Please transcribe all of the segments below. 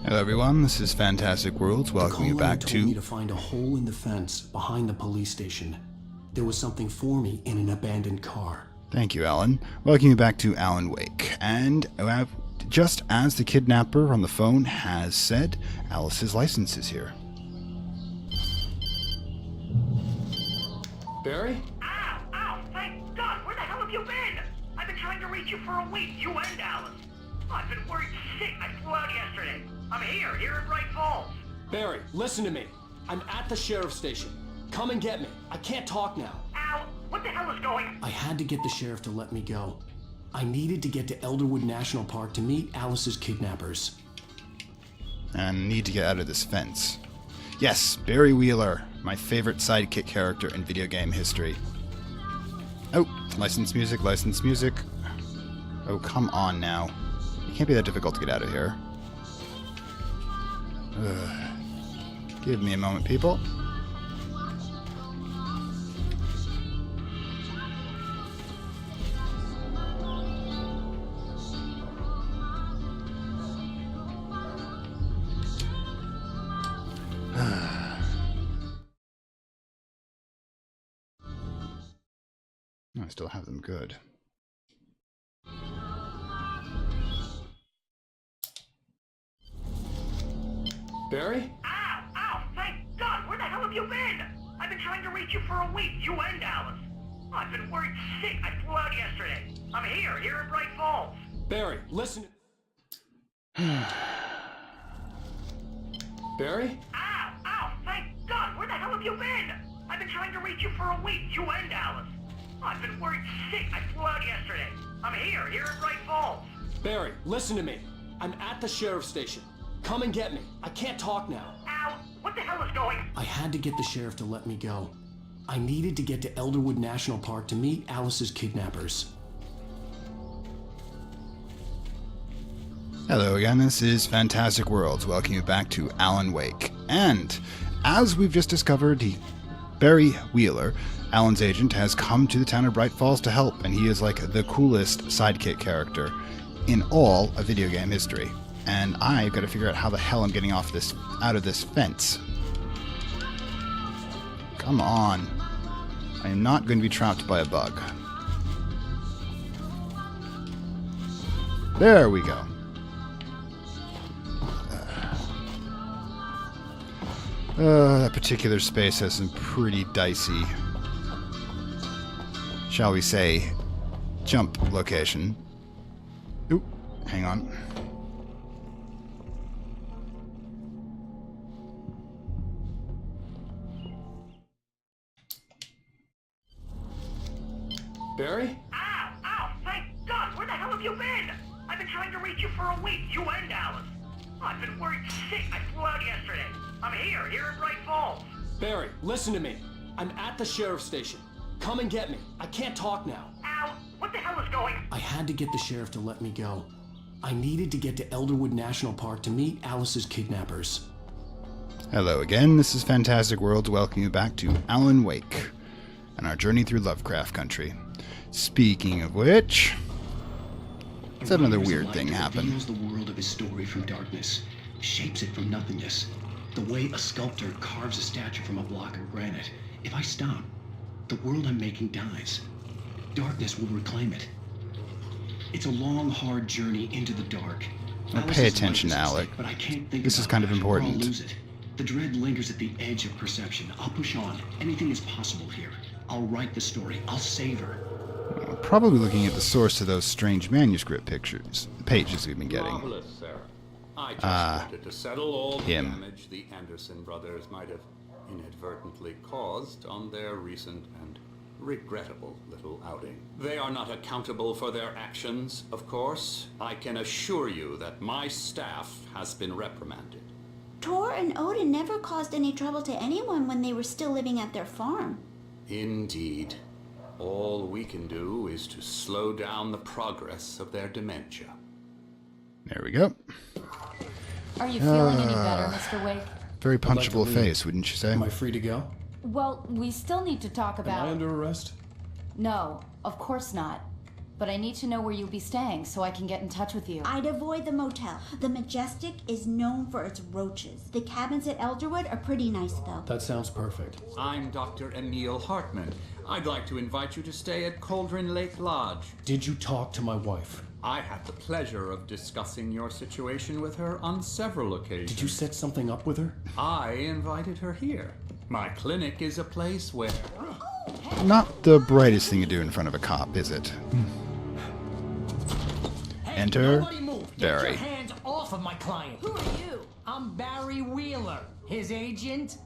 Hello everyone, this is Fantastic Worlds. Welcome you back told to... me to find a hole in the fence behind the police station. There was something for me in an abandoned car. Thank you, Alan. Welcome you back to Alan Wake. And just as the kidnapper on the phone has said, Alice's license is here. Barry? Ow! Ow! Thank God! Where the hell have you been? I've been trying to reach you for a week, you and Alice. I've been worried sick. I flew out yesterday. I'm here in Bright Falls. Barry, listen to me. I'm at the sheriff's station. Come and get me. I can't talk now. Ow! What the hell is going? I had to get the sheriff to let me go. I needed to get to Elderwood National Park to meet Alice's kidnappers. And need to get out of this fence. Yes, Barry Wheeler, my favorite sidekick character in video game history. Oh, license music, license music. Oh, come on now. It can't be that difficult to get out of here. Give me a moment, people. I still have them good. Barry? Ow! Ow! Thank God! Where the hell have you been? I've been trying to reach you for a week, you and Alice. I've been worried sick. I flew out yesterday. I'm here in Bright Falls. Barry, listen. Barry? Ow! Ow! Thank God! Where the hell have you been? I've been trying to reach you for a week, you and Alice. I've been worried sick. I flew out yesterday. I'm here in Bright Falls. Barry, listen to me. I'm at the sheriff's station. Come and get me. I can't talk now. Ow! What the hell is going? I had to get the sheriff to let me go. I needed to get to Elderwood National Park to meet Alice's kidnappers. Hello again, this is Fantastic Worlds. Welcome you back to Alan Wake. And as we've just discovered, Barry Wheeler, Alan's agent, has come to the town of Bright Falls to help, and he is like the coolest sidekick character in all of video game history. And I've got to figure out how the hell I'm getting out of this fence. Come on. I am not going to be trapped by a bug. There we go. That particular space has some pretty dicey, shall we say, jump location. Oop, hang on. Barry? Ow! Ow! Thank God! Where the hell have you been? I've been trying to reach you for a week, you and Alice. I've been worried sick. I flew out yesterday. I'm here in Bright Falls. Barry, listen to me. I'm at the sheriff's station. Come and get me. I can't talk now. Ow! What the hell is going? I had to get the sheriff to let me go. I needed to get to Elderwood National Park to meet Alice's kidnappers. Hello again, this is Fantastic Worlds. Welcome you back to Alan Wake and our journey through Lovecraft Country. Speaking of which, let's have another weird thing happen. Reveals the world of his story from darkness, shapes it from nothingness. The way a sculptor carves a statue from a block of granite. If I stop, the world I'm making dies. Darkness will reclaim it. It's a long, hard journey into the dark. Now pay attention, Alec. But I can't think This is kind of or I'll important. lose it. The dread lingers at the edge of perception. I'll push on. Anything is possible here. I'll write the story. I'll save her. We're probably looking at the source of those strange manuscript pages we've been getting. Marvelous, sir. I just wanted to settle all the damage the Anderson brothers might have inadvertently caused on their recent and regrettable little outing. They are not accountable for their actions, of course. I can assure you that my staff has been reprimanded. Tor and Odin never caused any trouble to anyone when they were still living at their farm. Indeed. All we can do is to slow down the progress of their dementia. There we go. Are you feeling any better, Mr. Wake? Very I'd like to punchable leave. face, wouldn't you say? Am I free to go? Well, we still need to talk about... Am I under arrest? No, of course not. but I need to know where you'll be staying so I can get in touch with you. I'd avoid the motel. The Majestic is known for its roaches. The cabins at Elderwood are pretty nice, though. That sounds perfect. I'm Dr. Emil Hartman. I'd like to invite you to stay at Cauldron Lake Lodge. Did you talk to my wife? I had the pleasure of discussing your situation with her on several occasions. Did you set something up with her? I invited her here. My clinic is a place where... Not the brightest thing to do in front of a cop, is it? Enter Nobody move. Get Barry. your hands off of my client. Who are you? I'm Barry Wheeler, his agent.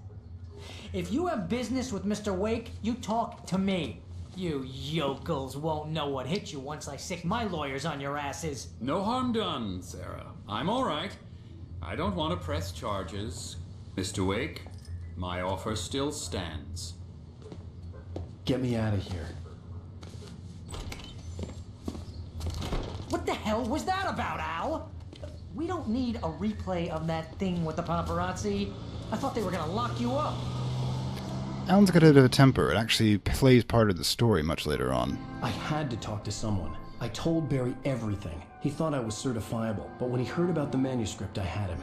If you have business with Mr. Wake, you talk to me. You yokels won't know what hit you once I sick my lawyers on your asses. No harm done, Sarah. I'm all right. I don't want to press charges. Mr. Wake, my offer still stands. Get me out of here. What the hell was that about, Al? We don't need a replay of that thing with the paparazzi. I thought they were gonna lock you up. Alan's got a bit of a temper. It actually plays part of the story much later on. I had to talk to someone. I told Barry everything. He thought I was certifiable, but when he heard about the manuscript, I had him.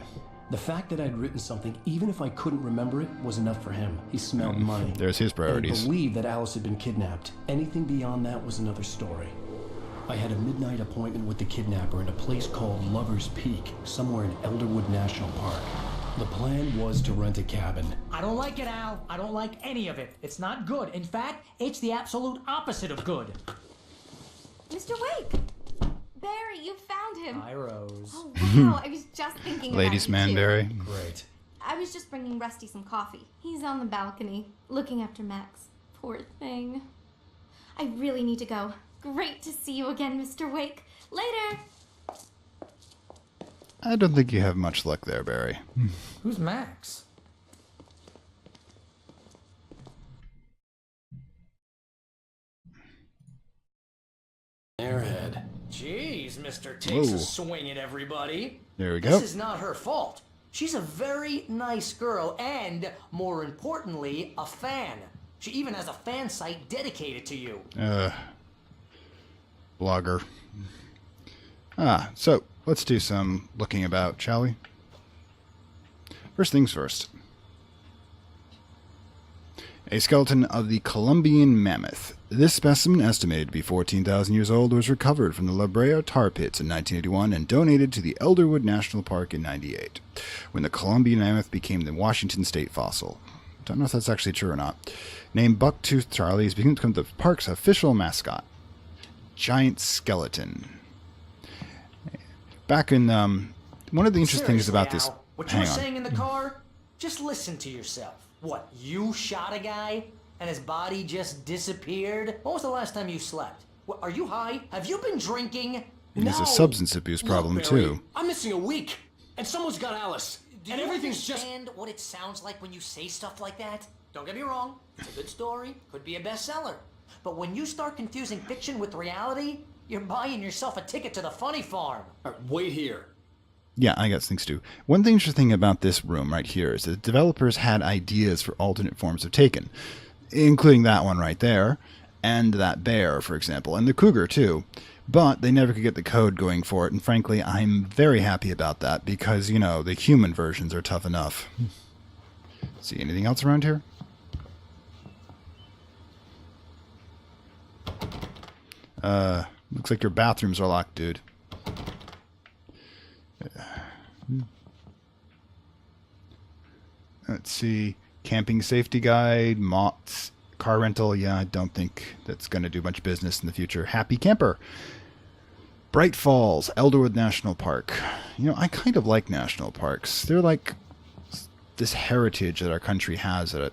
The fact that I'd written something, even if I couldn't remember it, was enough for him. He smelled money. There's his priorities. And he believed that Alice had been kidnapped. Anything beyond that was another story. I had a midnight appointment with the kidnapper in a place called Lover's Peak, somewhere in Elderwood National Park. The plan was to rent a cabin. I don't like it, Al. I don't like any of it. It's not good. In fact, it's the absolute opposite of good. Mr. Wake! Barry, you found him. Hi, Rose. Oh, wow. I was just thinking about Ladies' you, man, too. Barry. Great. I was just bringing Rusty some coffee. He's on the balcony, looking after Max. Poor thing. I really need to go. Great to see you again, Mr. Wake. Later! I don't think you have much luck there, Barry. Who's Max? Airhead. Jeez, Mr. Takes Whoa. a swing at everybody. There we go. This is not her fault. She's a very nice girl and, more importantly, a fan. She even has a fan site dedicated to you. Blogger. So let's do some looking about, shall we? First things first. A skeleton of the Columbian mammoth. This specimen, estimated to be 14,000 years old, was recovered from the La Brea tar pits in 1981 and donated to the Elderwood National Park in 98, when the Columbian mammoth became the Washington state fossil. Don't know if that's actually true or not. Named Bucktooth Charlie, has become the park's official mascot. Giant skeleton. Back in one of the interesting things Seriously, about this. Al, what you Hang were on. saying in the car? Just listen to yourself. What, you shot a guy and his body just disappeared? When was the last time you slept? What, are you high? Have you been drinking? And there's a substance abuse problem Look, Barry, too. I'm missing a week, and someone's got Alice. Do and you everything's just... understand what it sounds like when you say stuff like that? Don't get me wrong, it's a good story, could be a bestseller. But when you start confusing fiction with reality, you're buying yourself a ticket to the funny farm. Wait here. Yeah, I got things too. One thing interesting about this room right here is that developers had ideas for alternate forms of Taken, including that one right there, and that bear, for example, and the cougar too. But they never could get the code going for it, and frankly, I'm very happy about that because, you know, the human versions are tough enough. See anything else around here? Looks like your bathrooms are locked, dude. Let's see. Camping safety guide, moths, car rental. Yeah, I don't think that's going to do much business in the future. Happy camper. Bright Falls, Elderwood National Park. You know, I kind of like national parks. They're like this heritage that our country has that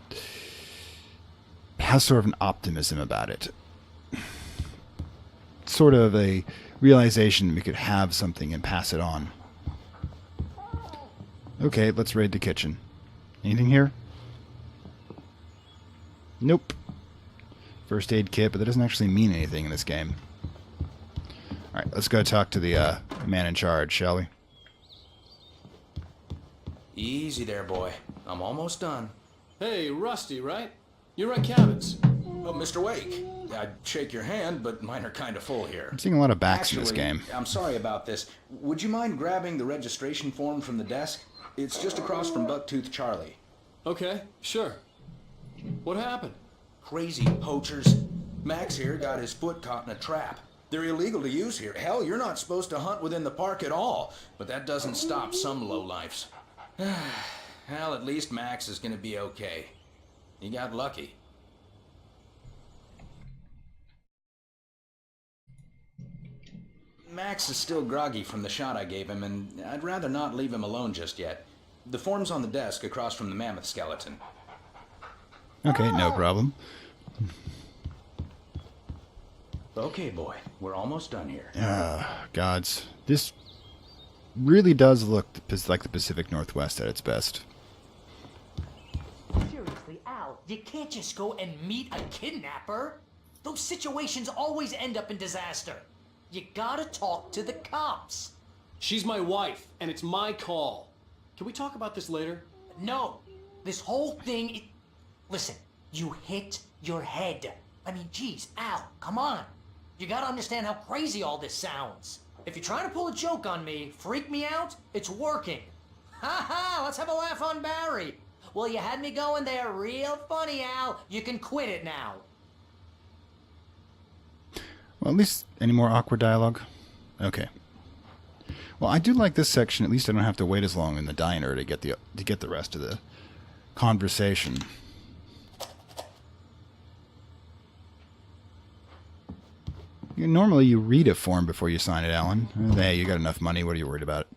has sort of an optimism about it. Sort of a realization we could have something and pass it on. Okay, let's raid the kitchen. Anything here? Nope. First aid kit, but that doesn't actually mean anything in this game. Alright, let's go talk to the man in charge, shall we? Easy there, boy. I'm almost done. Hey, Rusty, right? You rent cabins. Oh, Mr. Wake. I'd shake your hand, but mine are kind of full here. I'm seeing a lot of backs in this game. I'm sorry about this. Would you mind grabbing the registration form from the desk? It's just across from Bucktooth Charlie. Okay, sure. What happened? Crazy poachers. Max here got his foot caught in a trap. They're illegal to use here. Hell, you're not supposed to hunt within the park at all. But that doesn't stop some lowlifes. Well, at least Max is gonna be okay. He got lucky. Max is still groggy from the shot I gave him, and I'd rather not leave him alone just yet. The form's on the desk across from the mammoth skeleton. Okay, no problem. Okay, boy. We're almost done here. Gods. This really does look like the Pacific Northwest at its best. Seriously, Al, you can't just go and meet a kidnapper. Those situations always end up in disaster. You gotta talk to the cops. She's my wife, and it's my call. Can we talk about this later? No, this whole thing... Listen, you hit your head. I mean, geez, Al, come on. You gotta understand how crazy all this sounds. If you're trying to pull a joke on me, freak me out, it's working. Ha ha, let's have a laugh on Barry. Well, you had me going there real funny, Al. You can quit it now. Well, at least any more awkward dialogue? Okay. Well, I do like this section. At least I don't have to wait as long in the diner to get the rest of the conversation. Normally you read a form before you sign it, Alan. Hey, you got enough money. What are you worried about?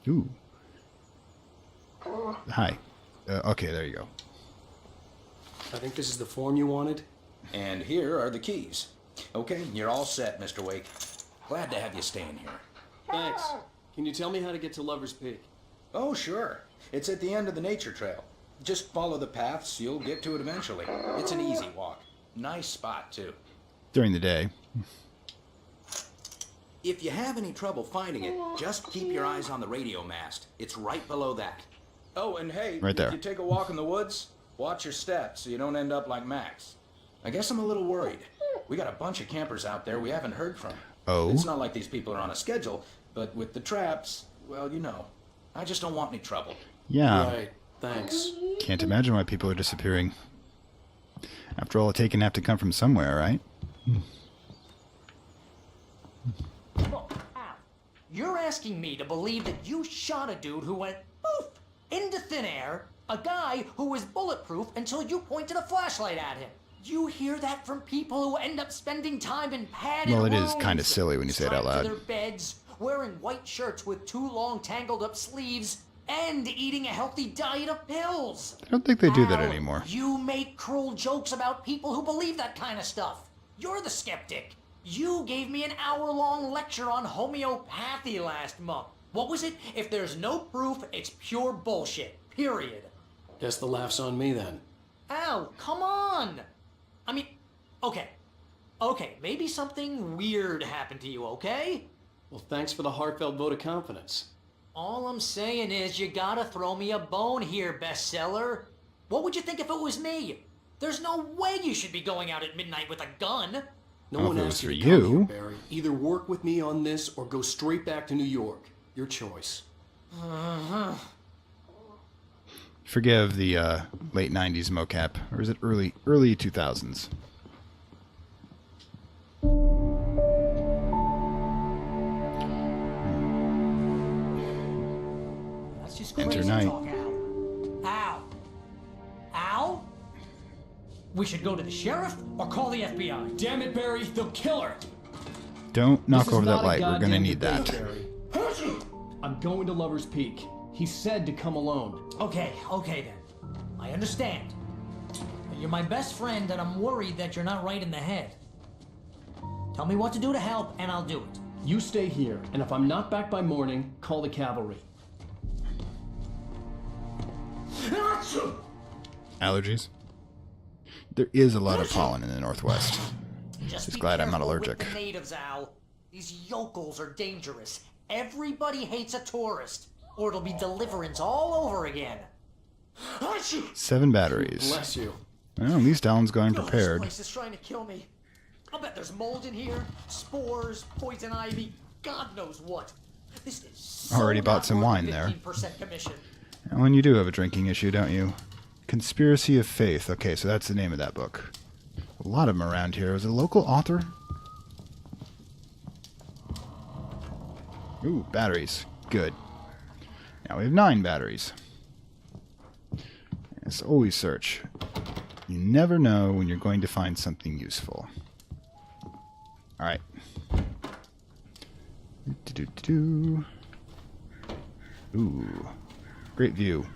Ooh. Hi. Okay, there you go. I think this is the form you wanted. And here are the keys. Okay, you're all set, Mr. Wake. Glad to have you staying here. Thanks. Can you tell me how to get to Lover's Peak? Oh, sure. It's at the end of the nature trail. Just follow the paths, you'll get to it eventually. It's an easy walk. Nice spot, too. During the day. If you have any trouble finding it, just keep your eyes on the radio mast. It's right below that. Oh, and hey, right there. If you take a walk in the woods, watch your steps so you don't end up like Max. I guess I'm a little worried. We got a bunch of campers out there we haven't heard from. Oh? It's not like these people are on a schedule, but with the traps, well, you know. I just don't want any trouble. Yeah. Right, thanks. Can't imagine why people are disappearing. After all, a taken have to come from somewhere, right? Look, Al, you're asking me to believe that you shot a dude who went poof into thin air, a guy who was bulletproof until you pointed a flashlight at him. You hear that from people who end up spending time in padded Well, it rooms, is kind of silly when you say it out loud. strapped to their beds, wearing white shirts with too long tangled up sleeves, and eating a healthy diet of pills. I don't think they do that Al, anymore. You make cruel jokes about people who believe that kind of stuff. You're the skeptic. You gave me an hour-long lecture on homeopathy last month. What was it? If there's no proof, it's pure bullshit. Period. Guess the laugh's on me then. Al, come on! I mean, okay, maybe something weird happened to you, okay? Well, thanks for the heartfelt vote of confidence. All I'm saying is you gotta throw me a bone here, bestseller. What would you think if it was me? There's no way you should be going out at midnight with a gun. No Well, one if it asked was you for to come you. here, Barry. Either work with me on this or go straight back to New York. Your choice. Forgive the late 90s mocap. Or is it early 2000s? That's just Enter crazy night. talk, Al. Al? We should go to the sheriff or call the FBI. Damn it, Barry, they'll kill her. Don't knock This is over that not a light. We're gonna goddamn need debate, that. Barry. I'm going to Lover's Peak. He said to come alone. Okay then. I understand. You're my best friend and I'm worried that you're not right in the head. Tell me what to do to help and I'll do it. You stay here, and if I'm not back by morning, call the cavalry. Allergies? There is a lot of pollen in the Northwest. Just be glad I'm not careful allergic. with the natives, Al. These yokels are dangerous. Everybody hates a tourist, or it'll be deliverance all over again. 7 batteries. Bless you. Well, at least Alan's going This prepared. place is trying to kill me. I'll bet there's mold in here, spores, poison ivy, God knows what. This is so Already bought not some worth wine the there. 15% commission. Alan, you do have a drinking issue, don't you? Conspiracy of Faith. Okay, so that's the name of that book. A lot of them around here. Was it a local author? Ooh, batteries. Good. Now we have 9 batteries. Yes, always search. You never know when you're going to find something useful. Alright. Ooh. Great view.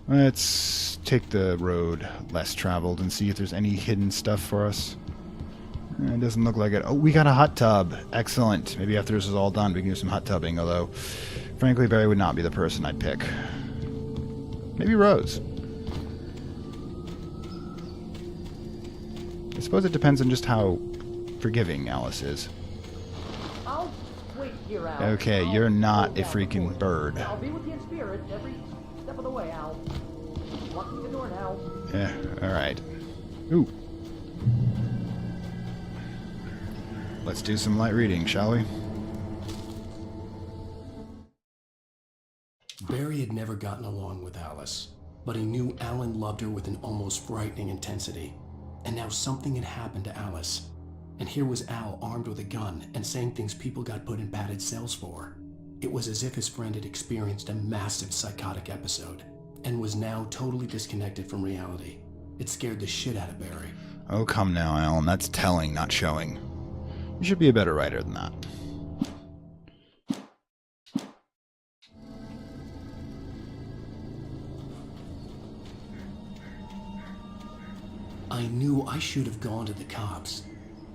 Let's take the road less traveled and see if there's any hidden stuff for us. It doesn't look like it. Oh, we got a hot tub. Excellent. Maybe after this is all done, we can do some hot tubbing, although, frankly, Barry would not be the person I'd pick. Maybe Rose. I suppose it depends on just how forgiving Alice is. I'll wait here, Al. Okay, you're not a freaking bird. I'll be with you in spirit every step of the way, Al. Locking the door now. Yeah, alright. Ooh. Let's do some light reading, shall we? Barry had never gotten along with Alice, but he knew Alan loved her with an almost frightening intensity. And now something had happened to Alice. And here was Al armed with a gun and saying things people got put in padded cells for. It was as if his friend had experienced a massive psychotic episode and was now totally disconnected from reality. It scared the shit out of Barry. Oh, come now, Alan. That's telling, not showing. You should be a better writer than that. I knew I should have gone to the cops.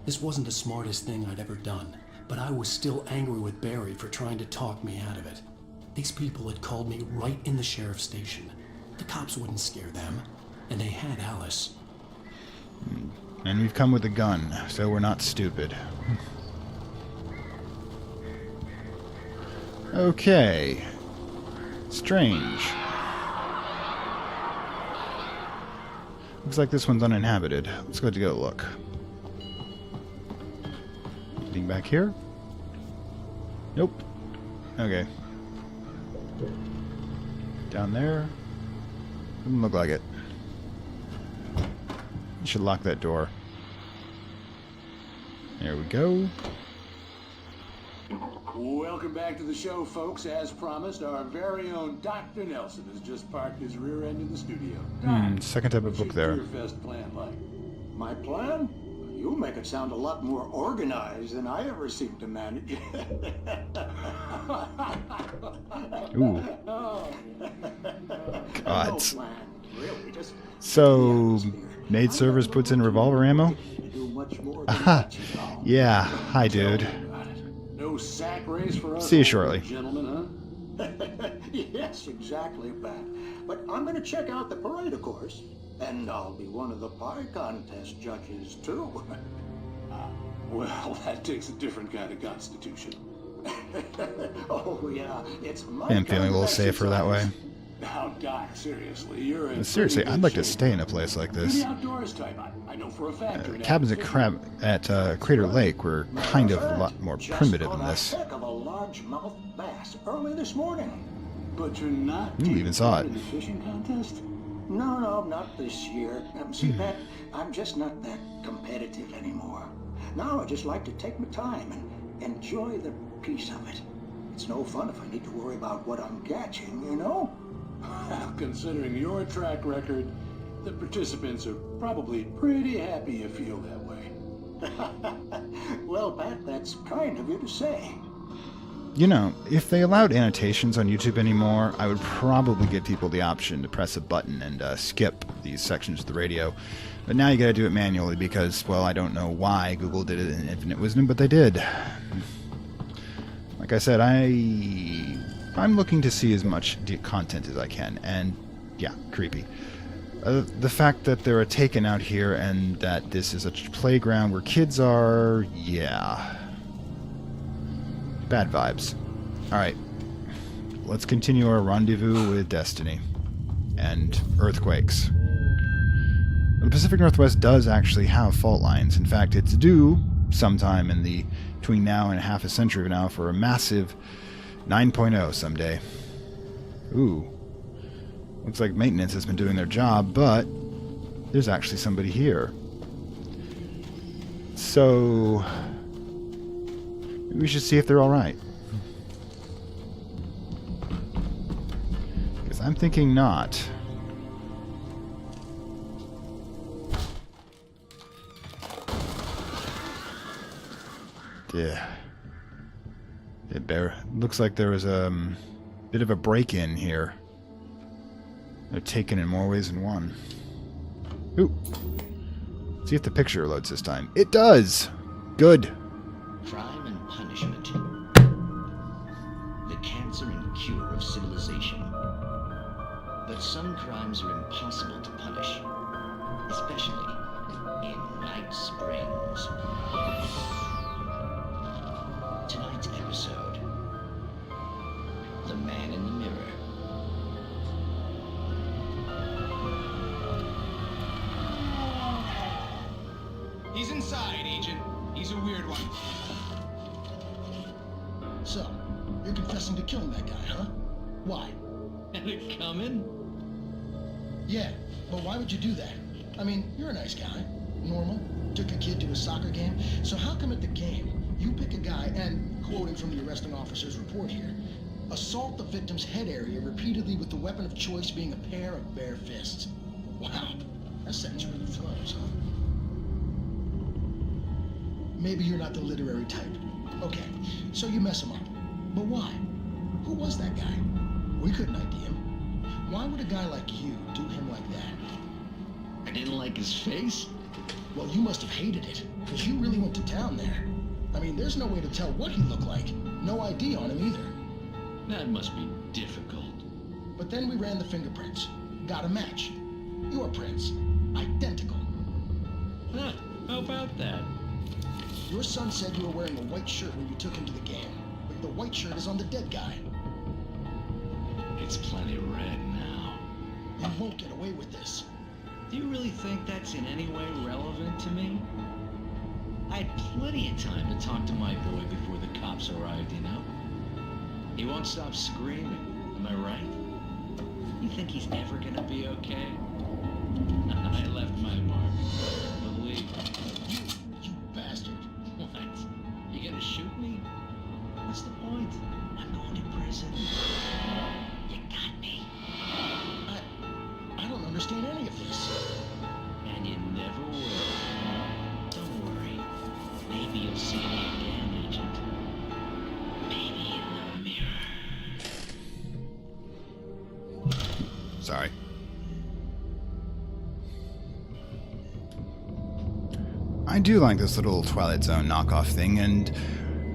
This wasn't the smartest thing I'd ever done, but I was still angry with Barry for trying to talk me out of it. These people had called me right in the sheriff's station. The cops wouldn't scare them, and they had Alice. And we've come with a gun, so we're not stupid. Okay. Strange. Looks like this one's uninhabited. Let's go take a look. Anything back here? Nope. Okay. Down there? Doesn't look like it. You should lock that door. There we go. Welcome back to the show, folks. As promised, our very own Dr. Nelson has just parked his rear end in the studio. Second type of book there. What's your Fest plan like? My plan? You make it sound a lot more organized than I ever seem to manage. Ooh. God. God. Really, just So, maid servers puts in revolver ammo? Aha. Yeah. Hi, dude. No sack race for us. See you shortly. Gentlemen, huh? Yes, exactly, Pat. But I'm going to check out the parade, of course. And I'll be one of the pie contest judges, too. Well, that takes a different kind of constitution. Oh, yeah, it's my I'm feeling a little safer that way. Now, Doc, seriously, you're in Seriously, pretty I'd good like to shape. stay in a place like You're this. the outdoors type. I know for a fact. you're an Cabins avid at Crater Lake were kind of a lot more primitive than this. Heck of a largemouth bass early this morning. But you're not Ooh, even saw it. in the fishing contest? No, not this year. See, Pat, I'm just not that competitive anymore. Now I just like to take my time and enjoy the peace of it. It's no fun if I need to worry about what I'm catching, you know? Considering your track record, the participants are probably pretty happy you feel that way. Well, Pat, that's kind of you to say. You know, if they allowed annotations on YouTube anymore, I would probably give people the option to press a button and skip these sections of the radio. But now you gotta do it manually because, well, I don't know why Google did it in Infinite Wisdom, but they did. Like I said, I'm looking to see as much content as I can, and yeah, creepy. The fact that there are taken out here and that this is a playground where kids are, yeah. Bad vibes. Alright, let's continue our rendezvous with Destiny. and earthquakes. The Pacific Northwest does actually have fault lines. In fact, it's due sometime in the between now and half a century from now for a massive 9.0 someday. Ooh. Looks like maintenance has been doing their job, but there's actually somebody here. So maybe we should see if they're alright. Because I'm thinking not. Yeah. Looks like there was a bit of a break-in here. They're taken in more ways than one. Ooh. See if the picture loads this time. It does! Good. Crime and punishment. The cancer and cure of civilization. But some crimes are impossible to punish. Especially in Night Springs. Tonight's episode. The Man in the Mirror. He's inside, Agent. He's a weird one. So, you're confessing to killing that guy, huh? Why? Had it coming? Yeah, but why would you do that? I mean, you're a nice guy. Normal. Took a kid to a soccer game. So how come at the game, you pick a guy and, quoting from the arresting officer's report here, assault the victim's head area repeatedly with the weapon of choice being a pair of bare fists? Wow, that sentence really flows, huh? Maybe you're not the literary type. Okay, so you mess him up. But why? Who was that guy? We couldn't ID him. Why would a guy like you do him like that? I didn't like his face? Well, you must have hated it, because you really went to town there. I mean, there's no way to tell what he looked like. No ID on him either. That must be difficult. But then we ran the fingerprints. Got a match. Your prints. Identical. Huh, how about that? Your son said you were wearing a white shirt when you took him to the game. But the white shirt is on the dead guy. It's plenty red now. You won't get away with this. Do you really think that's in any way relevant to me? I had plenty of time to talk to my boy before the cops arrived, you know? He won't stop screaming, am I right? You think he's ever gonna be okay? I left my mark. Believe me. You bastard. What? You gonna shoot me? What's the point? I'm going to prison. You got me. I don't understand any of this. And you never will. Don't worry. Maybe you'll see me again, Agent. Maybe in the mirror. Sorry. I do like this little Twilight Zone knockoff thing, and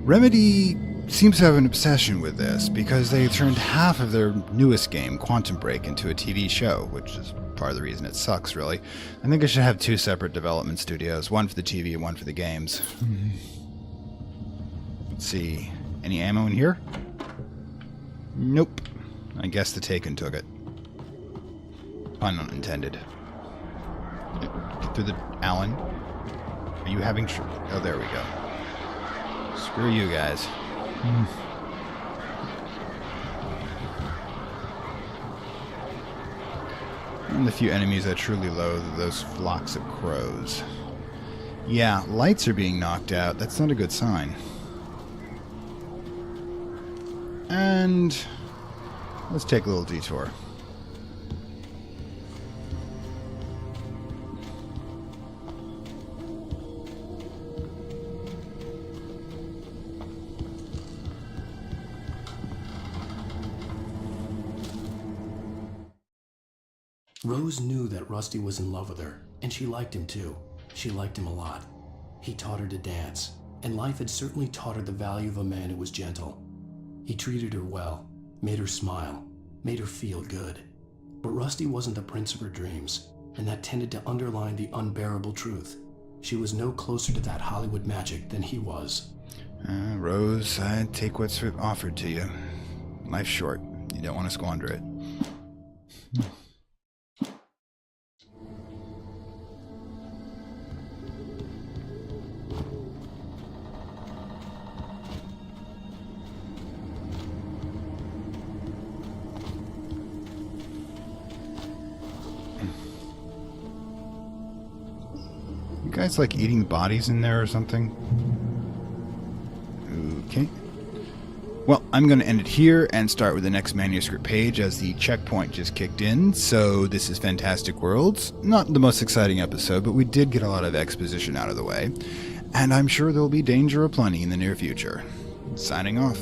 Remedy seems to have an obsession with this because they turned half of their newest game, Quantum Break, into a TV show, which is part of the reason it sucks, really. I think I should have two separate development studios, one for the TV and one for the games. Let's see. Any ammo in here? Nope. I guess the Taken took it. Pun unintended. Get through the... Alan? Are you having... Oh, there we go. Screw you guys. And the few enemies I truly loathe are those flocks of crows. Yeah, lights are being knocked out. That's not a good sign. And let's take a little detour. Rose knew that Rusty was in love with her, and she liked him too. She liked him a lot. He taught her to dance, and life had certainly taught her the value of a man who was gentle. He treated her well, made her smile, made her feel good. But Rusty wasn't the prince of her dreams, and that tended to underline the unbearable truth. She was no closer to that Hollywood magic than he was. Rose, I take what's offered to you. Life's short. You don't want to squander it. guy's like eating bodies in there or something. Okay. Well, I'm going to end it here and start with the next manuscript page as the checkpoint just kicked in. So this is Fantastic Worlds. Not the most exciting episode, but we did get a lot of exposition out of the way. And I'm sure there'll be danger aplenty in the near future. Signing off.